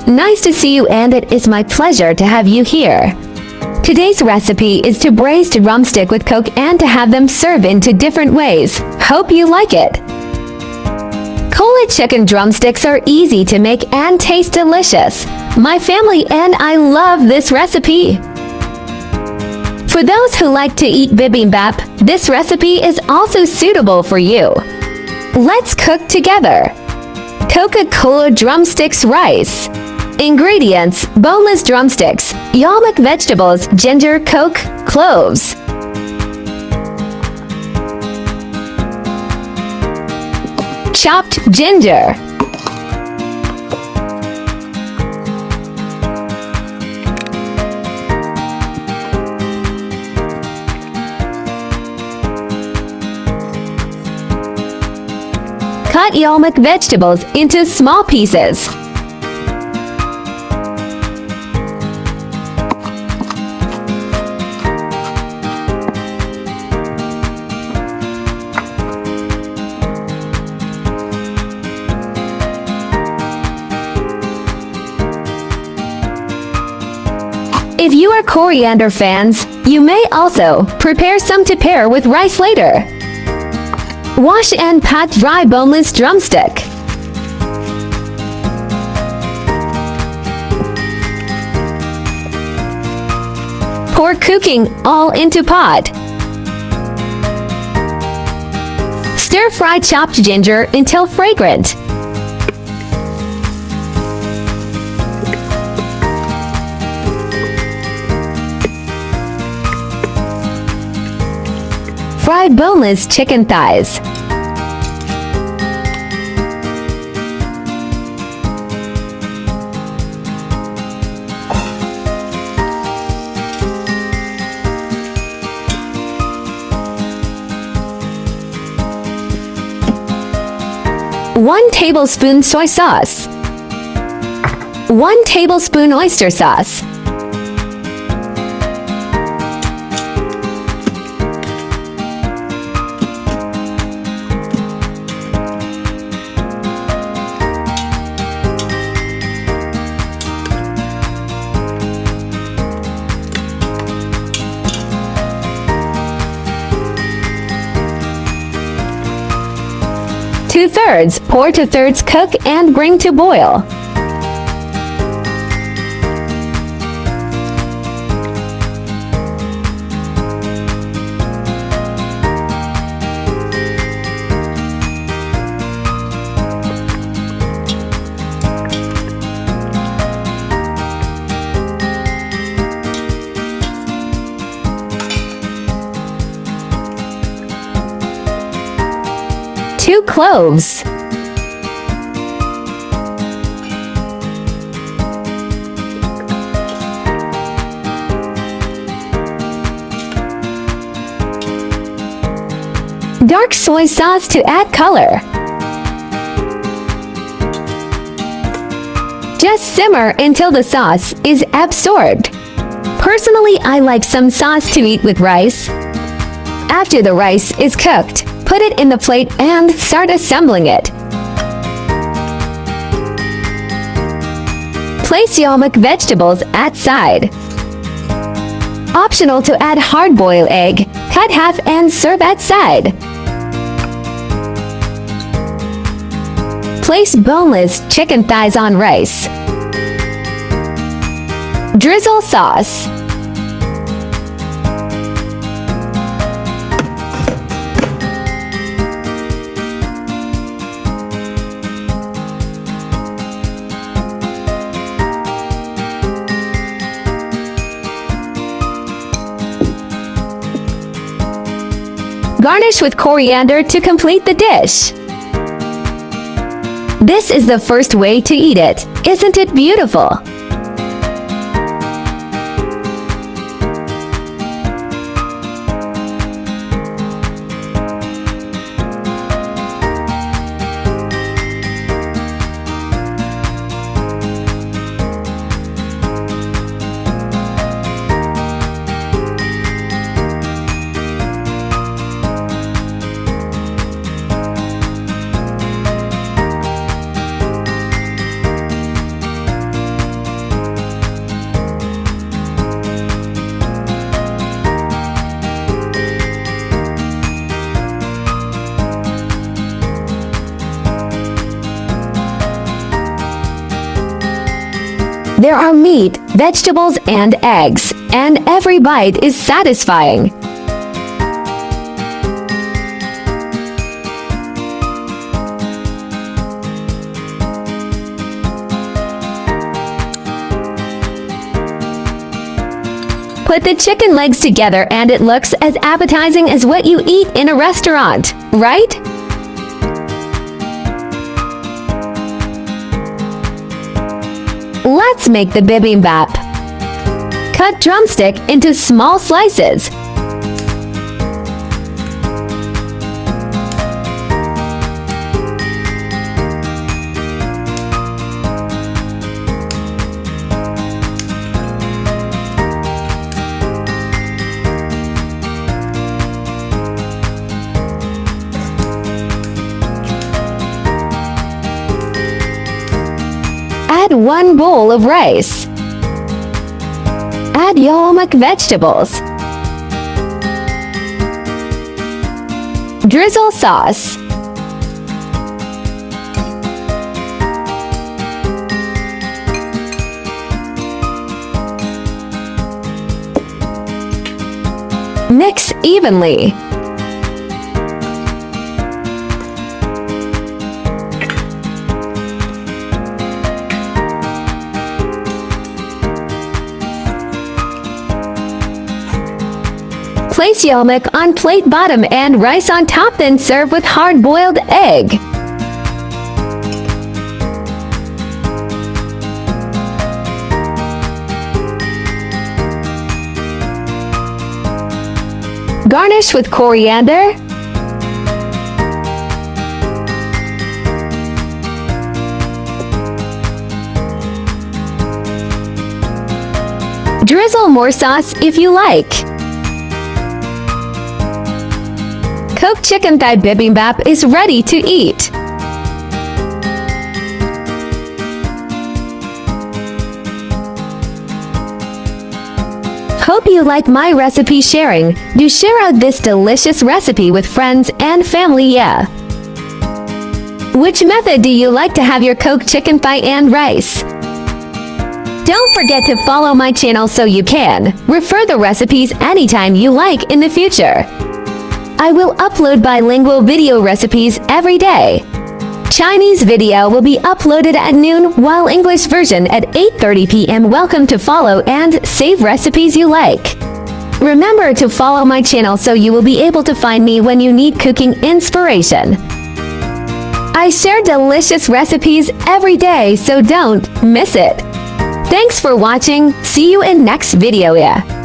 Nice to see you, and it is my pleasure to have you here. Today's recipe is to braise drumstick with Coke and to have them served into different ways. Hope you like it. Cola chicken drumsticks are easy to make and taste delicious. My family and I love this recipe. For those who like to eat bibimbap, this recipe is also suitable for you. Let's cook together. Coca-Cola drumsticks rice. Ingredients: boneless drumsticks, yolk vegetables, ginger, Coke, cloves. Chopped ginger. Cut yolk vegetables into small pieces. If you are coriander fans, you may also prepare some to pair with rice later. Wash and pat dry boneless drumstick. Pour cooking all into pot. Stir-fry chopped ginger until fragrant. Fried boneless chicken thighs. One tablespoon soy sauce. 1 tablespoon oyster sauce. Two-thirds, pour two-thirds, cook and bring to boil. Two cloves. Dark soy sauce to add color. Just simmer until the sauce is absorbed. Personally, I like some sauce to eat with rice. After the rice is cooked, put it in the plate and start assembling it. Place yolk vegetables at side. Optional to add hard-boiled egg, cut half and serve at side. Place boneless chicken thighs on rice. Drizzle sauce. Garnish with coriander to complete the dish. This is the first way to eat it. Isn't it beautiful? There are meat, vegetables, and eggs, and every bite is satisfying. Put the chicken legs together and it looks as appetizing as what you eat in a restaurant, right? Let's make the bibimbap. Cut drumstick into small slices. Add 1 bowl of rice. Add yolk vegetables. Drizzle sauce. Mix evenly. Place yolk on plate bottom and rice on top, then serve with hard-boiled egg. Garnish with coriander, drizzle more sauce if you like. Cooked chicken thigh bibimbap is ready to eat. Hope you like my recipe sharing. Do share out this delicious recipe with friends and family, yeah. Which method do you like to have your cooked chicken thigh and rice? Don't forget to follow my channel so you can refer the recipes anytime you like in the future. I will upload bilingual video recipes every day. Chinese video will be uploaded at noon, while English version at 8:30 p.m. Welcome to follow and save recipes you like. Remember to follow my channel so you will be able to find me when you need cooking inspiration. I share delicious recipes every day, so don't miss it. Thanks for watching. See you in next video, yeah.